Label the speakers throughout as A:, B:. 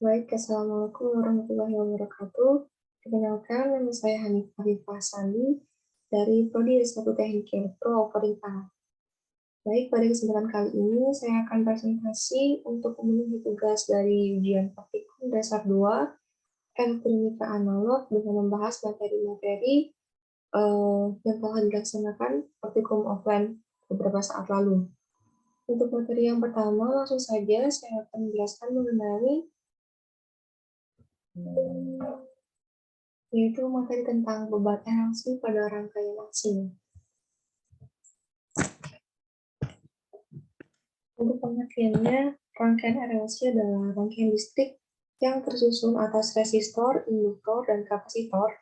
A: Baik, Assalamualaikum warahmatullahi wabarakatuh. Perkenalkan, nama saya Hanifah Rifah Sandi dari Prodi S1 Teknik Elektro Operator. Baik, pada kesempatan kali ini saya akan presentasi untuk memenuhi tugas dari ujian praktikum dasar 2 elektronika analog dengan membahas materi-materi yang telah dilaksanakan praktikum offline beberapa saat lalu. Untuk materi yang pertama, langsung saja saya akan menjelaskan mengenai yaitu materi tentang beban LC pada rangkaian LC. Untuk pengertiannya, rangkaian RLC adalah rangkaian listrik yang tersusun atas resistor, induktor, dan kapasitor,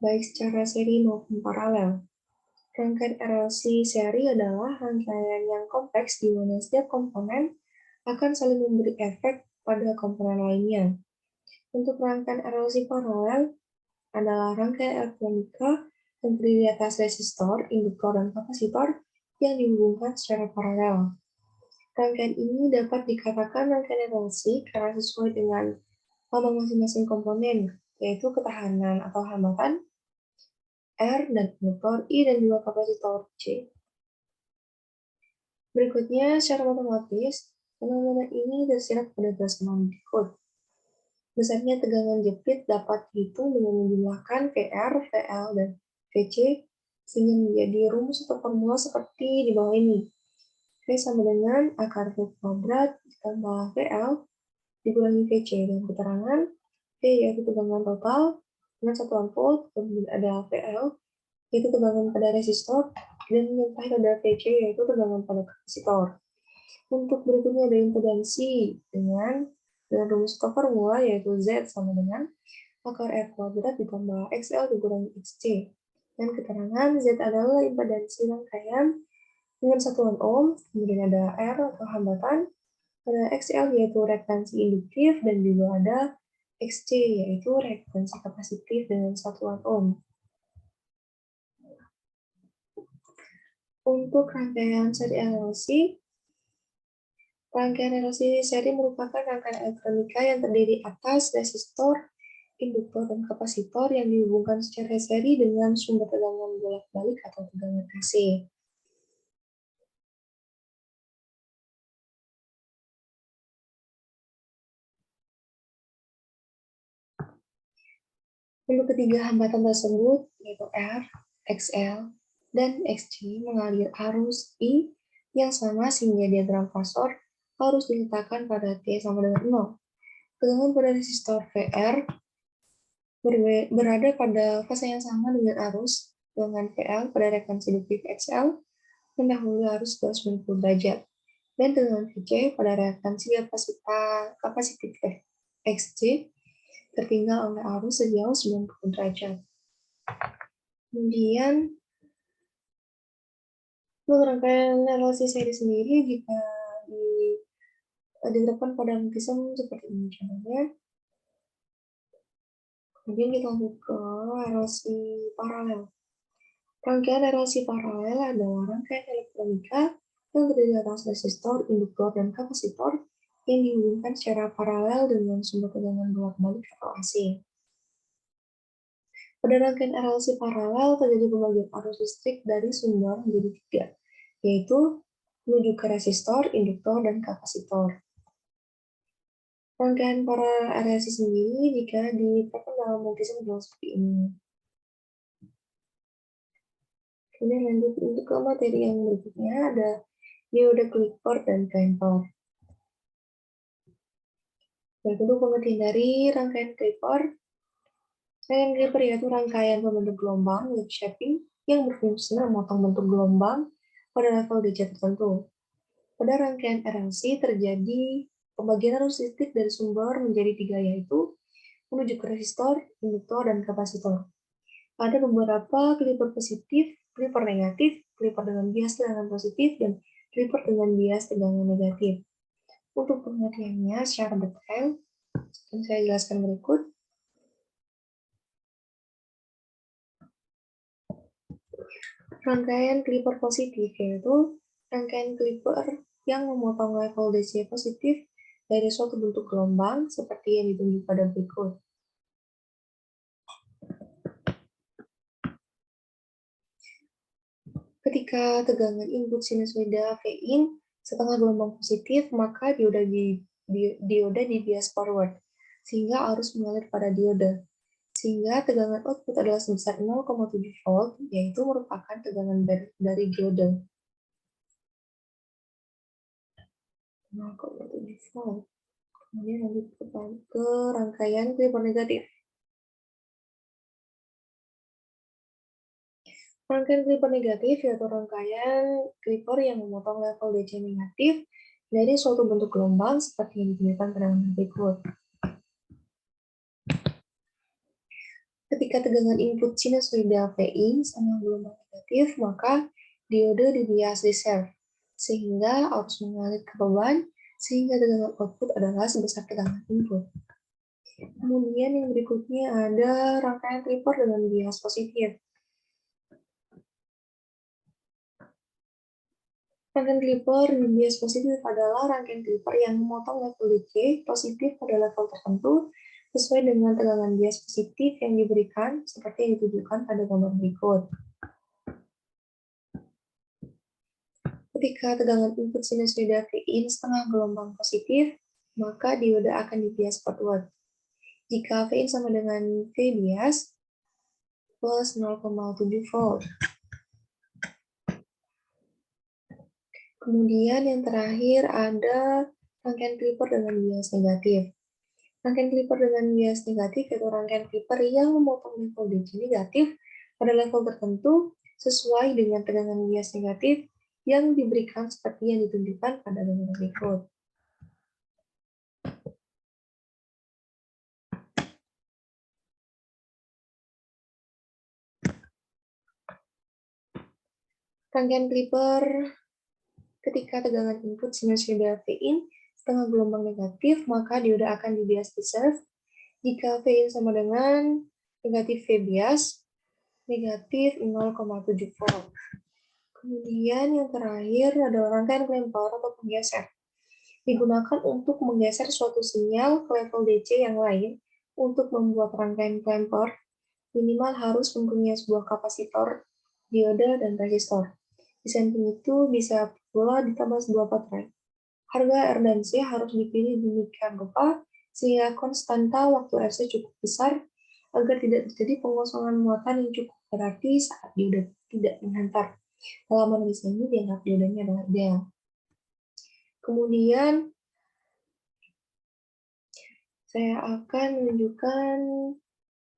A: baik secara seri maupun paralel. Rangkaian RLC seri adalah rangkaian yang kompleks di mana setiap komponen akan saling memberi efek pada komponen lainnya. Untuk rangkaian RLC paralel adalah rangkaian elektronika yang terdiri atas resistor, induktor, dan kapasitor yang dihubungkan secara paralel. Rangkaian ini dapat dikatakan rangkaian RLC karena sesuai dengan nama masing-masing komponen, yaitu ketahanan atau hambatan R dan induktor I dan juga kapasitor C. Berikutnya, secara matematis, fenomena ini tersirat pada kesamaan berikut. Besarnya tegangan jepit dapat dihitung dengan menjumlahkan VR, VL, dan VC, sehingga menjadi rumus atau formula seperti di bawah ini. V sama dengan akar V kuadrat ditambah VL dikurangi VC, dan keterangan V yaitu tegangan total dengan satuan volt, kemudian ada VL yaitu tegangan pada resistor, dan yang terakhir ada VC yaitu tegangan pada kapasitor. Untuk berikutnya ada impedansi dengan rumus atau formula yaitu Z sama dengan akar R kuadrat ditambah XL dikurangi XC. Dan keterangan Z adalah impedansi rangkaian dengan satuan ohm, kemudian ada R atau hambatan, ada XL yaitu reaktansi induktif, dan juga ada XC yaitu reaktansi kapasitif dengan satuan ohm. Untuk rangkaian seri RLC, rangkaian RLC seri merupakan rangkaian elektronika yang terdiri atas resistor, induktor, dan kapasitor yang dihubungkan secara seri dengan sumber tegangan bolak-balik atau tegangan AC. Untuk ketiga hambatan tersebut, yaitu R, XL, dan XC mengalir arus I yang sama sehingga diagram fasor harus diletakkan pada T sama dengan 0. Tegangan pada resistor VR berada pada fase yang sama dengan arus dengan VL pada reaktansi induktif XL mendahului arus 90 derajat, dan tegangan VC pada reaktansi kapasitif XC tertinggal oleh arus sejauh 90 derajat. Kemudian, untuk rangkaian relasi seri sendiri jika diterapkan pada lukisan seperti ini contohnya. Kemudian kita lanjut ke relasi paralel. Rangkaian relasi paralel adalah rangkaian elektronika yang terdiri atas resistor, induktor, dan kapasitor yang dihubungkan secara paralel dengan sumber tegangan bolak-balik atau AC. Pada rangkaian RLC paralel terjadi pembagian arus listrik dari sumber menjadi 3, yaitu menuju ke resistor, induktor, dan kapasitor. Rangkaian para RLC sendiri jika diterapkan dalam multisem seperti ini. Kemudian lanjut untuk ke materi yang berikutnya ada diode Clipper dan Kemper. Baik, untuk pengertian dari rangkaian Clipper yaitu rangkaian pembentuk gelombang loop shaping yang berfungsi memotong bentuk gelombang pada level DC tertentu. Pada rangkaian RLC terjadi pembagian arus listrik dari sumber menjadi 3, yaitu menuju ke resistor, induktor, dan kapasitor. Ada beberapa Clipper positif, Clipper negatif, Clipper dengan bias tegangan positif, dan Clipper dengan bias tegangan negatif. Untuk pengertiannya secara detail, saya jelaskan berikut. Rangkaian Clipper positif yaitu rangkaian Clipper yang memotong level DC positif dari suatu bentuk gelombang seperti yang ditunjuk pada berikut. Ketika tegangan input sinusoida V-in setengah gelombang positif, maka dioda di bias forward, sehingga arus mengalir pada dioda. Sehingga tegangan output adalah sebesar 0,7 volt, yaitu merupakan tegangan dari dioda. 0,7 volt. Kemudian lanjut ke rangkaian kliper negatif. Rangkaian kliper negatif yaitu rangkaian kliper yang memotong level DC negatif dari suatu bentuk gelombang seperti yang ditunjukkan pada gambar berikut. Ketika tegangan input sinusoida Vin sama gelombang negatif, maka diode dibias reserve, sehingga arus mengalir ke beban, sehingga tegangan output adalah sebesar tegangan input. Kemudian yang berikutnya ada rangkaian kliper dengan bias positif. Rangkaian kliper dengan bias positif adalah rangkaian kliper yang memotong level DC positif pada level tertentu sesuai dengan tegangan bias positif yang diberikan seperti yang ditunjukkan pada gambar berikut. Ketika tegangan input sinusoida Vin setengah gelombang positif, maka dioda akan dibias forward. Jika Vin sama dengan V bias plus 0,7 volt. Kemudian yang terakhir ada rangkaian kliper dengan bias negatif. Rangkaian kliper dengan bias negatif yaitu rangkaian kliper yang memotong level DC negatif pada level tertentu sesuai dengan tegangan bias negatif yang diberikan seperti yang ditunjukkan pada gambar berikut. Rangkaian kliper ketika tegangan input sinusoida Vin setengah gelombang negatif, maka dioda akan dibias reserve. Jika Vin sama dengan negatif V bias, negatif 0,7 volt. Kemudian yang terakhir adalah rangkaian klemper atau penggeser. Digunakan untuk menggeser suatu sinyal ke level DC yang lain. Untuk membuat rangkaian klemper, minimal harus mempunyai sebuah kapasitor, dioda, dan resistor. Di samping itu bisa pula ditambah sebuah baterai. Harga R dan C harus dipilih demikian rupa sehingga konstanta waktu RC cukup besar agar tidak terjadi pengosongan muatan yang cukup berarti saat dioda tidak menghantar. Dalam analisa ini dianggap diodanya adalah ideal. Kemudian saya akan menunjukkan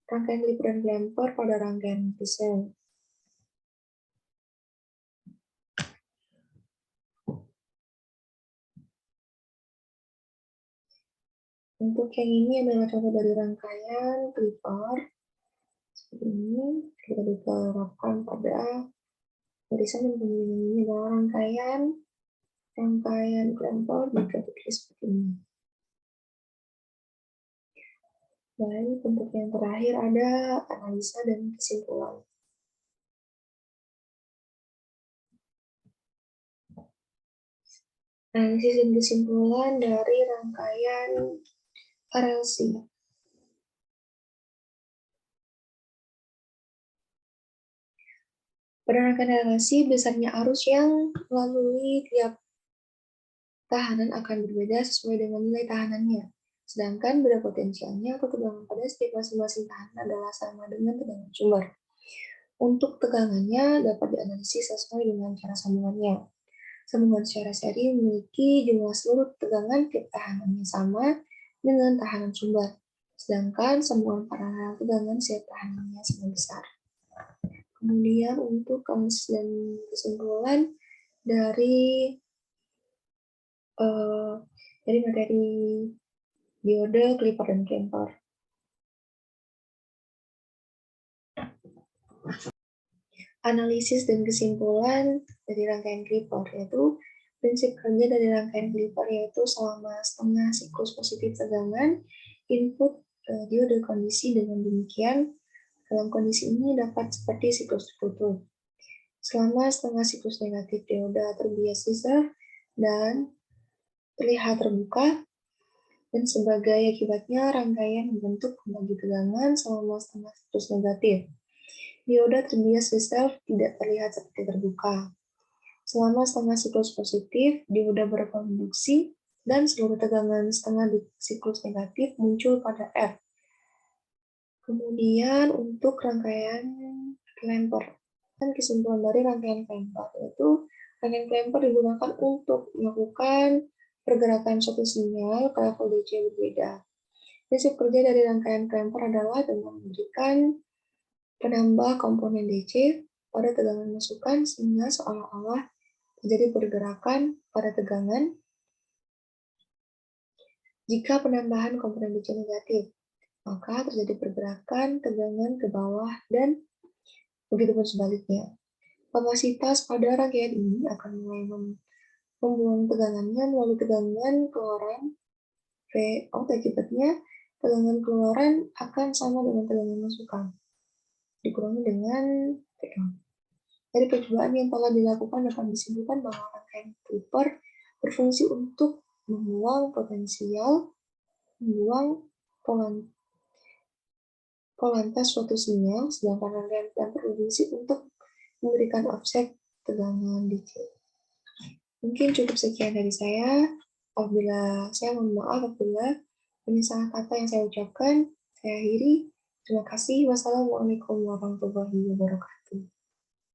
A: rangkaian kliper dan klemper pada rangkaian pisau. Untuk yang ini adalah contoh dari rangkaian kliper seperti ini. Kita diterapkan pada barisan yang ini adalah rangkaian klemper jika ditulis seperti ini. Dan bentuk yang terakhir ada analisa dan kesimpulan. Analisis dan kesimpulan dari rangkaian RLC. Pada rangkaian RLC, besarnya arus yang melalui tiap tahanan akan berbeda sesuai dengan nilai tahanannya. Sedangkan beda potensialnya atau tegangan pada setiap masing-masing tahanan adalah sama dengan tegangan sumber. Untuk tegangannya dapat dianalisis sesuai dengan cara sambungannya. Sambungan secara seri memiliki jumlah seluruh tegangan tiap tahanannya sama dengan tahanan sumber. Sedangkan sambungan paralel tegangan setiap tahanannya sama besar. Kemudian untuk analisis dan kesimpulan dari materi diode, kliper, dan klemper. Analisis dan kesimpulan dari rangkaian kliper, yaitu prinsip kerja dari rangkaian kliper yaitu selama setengah siklus positif tegangan, input diode kondisi dengan demikian, dalam kondisi ini dapat seperti siklus tertutup. Selama setengah siklus negatif dioda terbias reserve dan terlihat terbuka, Dan sebagai akibatnya, rangkaian membentuk pembagi tegangan selama setengah siklus negatif. Dioda terbias di sel tidak terlihat seperti terbuka. Selama setengah siklus positif, dioda berkonduksi dan seluruh tegangan setengah di siklus negatif muncul pada F. Kemudian untuk rangkaian Klemper. Dan kesimpulan dari rangkaian Klemper yaitu rangkaian Klemper digunakan untuk melakukan pergerakan suatu sinyal ke level DC berbeda. Prinsip kerja dari rangkaian Klemper adalah dengan memberikan penambah komponen DC pada tegangan masukan sehingga seolah-olah terjadi pergerakan pada tegangan jika penambahan komponen DC negatif, maka terjadi pergerakan tegangan ke bawah dan begitupun sebaliknya. Kapasitas pada rangkaian ini akan mulai membuang tegangannya melalui tegangan keluaran Vout. Akibatnya, tegangan keluaran akan sama dengan tegangan masukan, dikurangi dengan PL. Dari percobaan yang telah dilakukan dapat disimpulkan bahwa rangkaian Klemper berfungsi untuk membuang polantas suatu sinyal, sedangkan rangkaian Klemper berfungsi untuk memberikan offset tegangan DC. Mungkin cukup sekian dari saya. Saya mohon maaf apabila banyak salah kata yang saya ucapkan. Saya akhiri. Terima kasih. Wassalamualaikum warahmatullahi wabarakatuh.